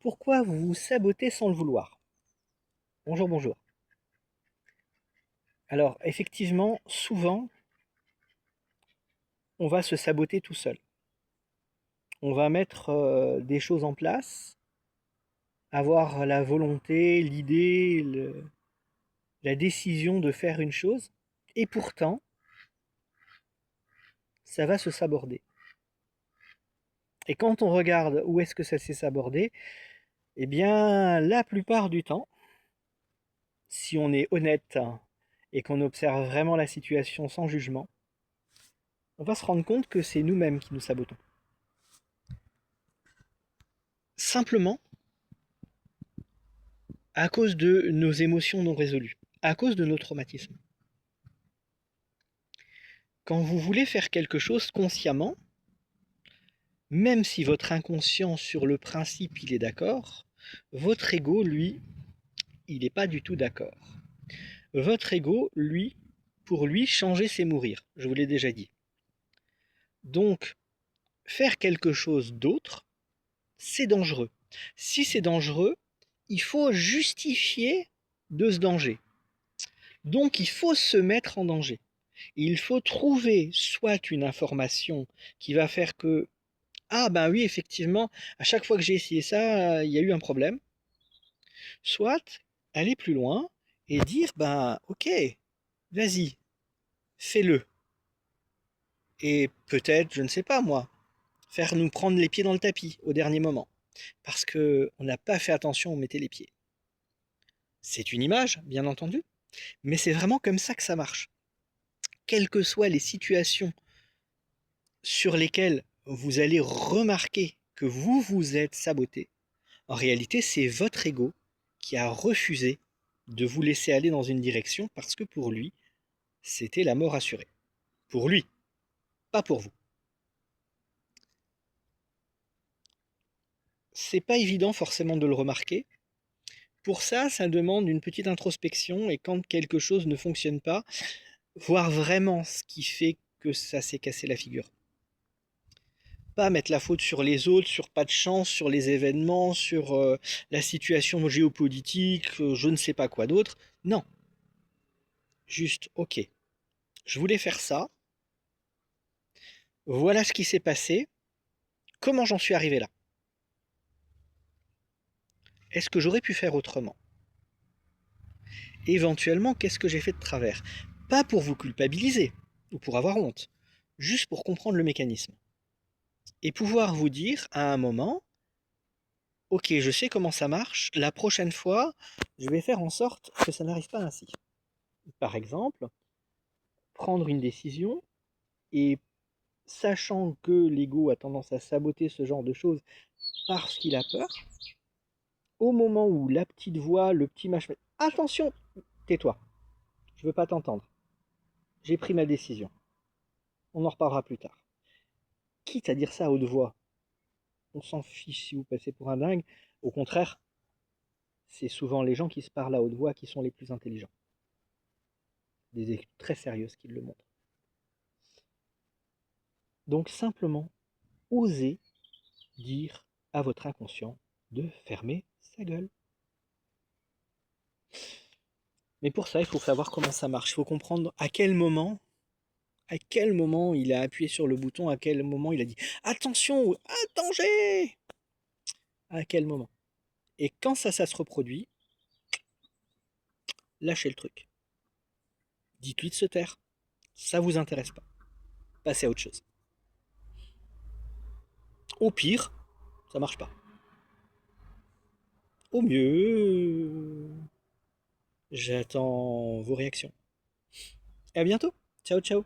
Pourquoi vous vous sabotez sans le vouloir? Bonjour, bonjour. Alors, effectivement, souvent, on va se saboter tout seul. On va mettre des choses en place, avoir la volonté, l'idée, la décision de faire une chose, et pourtant, ça va se saborder. Et quand on regarde où est-ce que ça s'est sabordé, eh bien, la plupart du temps, si on est honnête et qu'on observe vraiment la situation sans jugement, on va se rendre compte que c'est nous-mêmes qui nous sabotons. Simplement à cause de nos émotions non résolues, à cause de nos traumatismes. Quand vous voulez faire quelque chose consciemment, même si votre inconscient sur le principe il est d'accord, votre ego, lui, il n'est pas du tout d'accord. Votre ego, lui, pour lui, changer c'est mourir, je vous l'ai déjà dit. Donc, faire quelque chose d'autre, c'est dangereux. Si c'est dangereux, il faut justifier de ce danger. Donc il faut se mettre en danger. Il faut trouver soit une information qui va faire que, ah ben oui, effectivement, à chaque fois que j'ai essayé ça, il y a eu un problème. Soit aller plus loin et dire, ben ok, vas-y, fais-le. Et peut-être, je ne sais pas moi, faire nous prendre les pieds dans le tapis au dernier moment. Parce que on n'a pas fait attention où on mettait les pieds. C'est une image, bien entendu, mais c'est vraiment comme ça que ça marche. Quelles que soient les situations sur lesquelles vous allez remarquer que vous vous êtes saboté, en réalité, c'est votre ego qui a refusé de vous laisser aller dans une direction parce que pour lui, c'était la mort assurée. Pour lui, pas pour vous. C'est pas évident forcément de le remarquer. Pour ça, ça demande une petite introspection et quand quelque chose ne fonctionne pas, voir vraiment ce qui fait que ça s'est cassé la figure. Pas mettre la faute sur les autres, sur pas de chance, sur les événements, sur la situation géopolitique, je ne sais pas quoi d'autre. Non. Juste, ok, je voulais faire ça, voilà ce qui s'est passé, comment j'en suis arrivé là? Est-ce que j'aurais pu faire autrement? Éventuellement, qu'est-ce que j'ai fait de travers? Pas pour vous culpabiliser, ou pour avoir honte, juste pour comprendre le mécanisme. Et pouvoir vous dire à un moment, ok, je sais comment ça marche, la prochaine fois, je vais faire en sorte que ça n'arrive pas ainsi. Par exemple, prendre une décision et sachant que l'ego a tendance à saboter ce genre de choses parce qu'il a peur, au moment où la petite voix, le petit machin, attention, tais-toi, je veux pas t'entendre, j'ai pris ma décision, on en reparlera plus tard. Quitte à dire ça à haute voix, on s'en fiche si vous passez pour un dingue, au contraire, c'est souvent les gens qui se parlent à haute voix qui sont les plus intelligents. Des études très sérieuses qui le montrent. Donc simplement, osez dire à votre inconscient de fermer sa gueule. Mais pour ça, il faut savoir comment ça marche. Il faut comprendre à quel moment il a appuyé sur le bouton, à quel moment il a dit attention, danger, à quel moment. Et quand ça se reproduit, lâchez le truc. Dites-lui de se taire. Ça vous intéresse pas. Passez à autre chose. Au pire, ça marche pas. Au mieux, j'attends vos réactions. Et à bientôt. Ciao, ciao.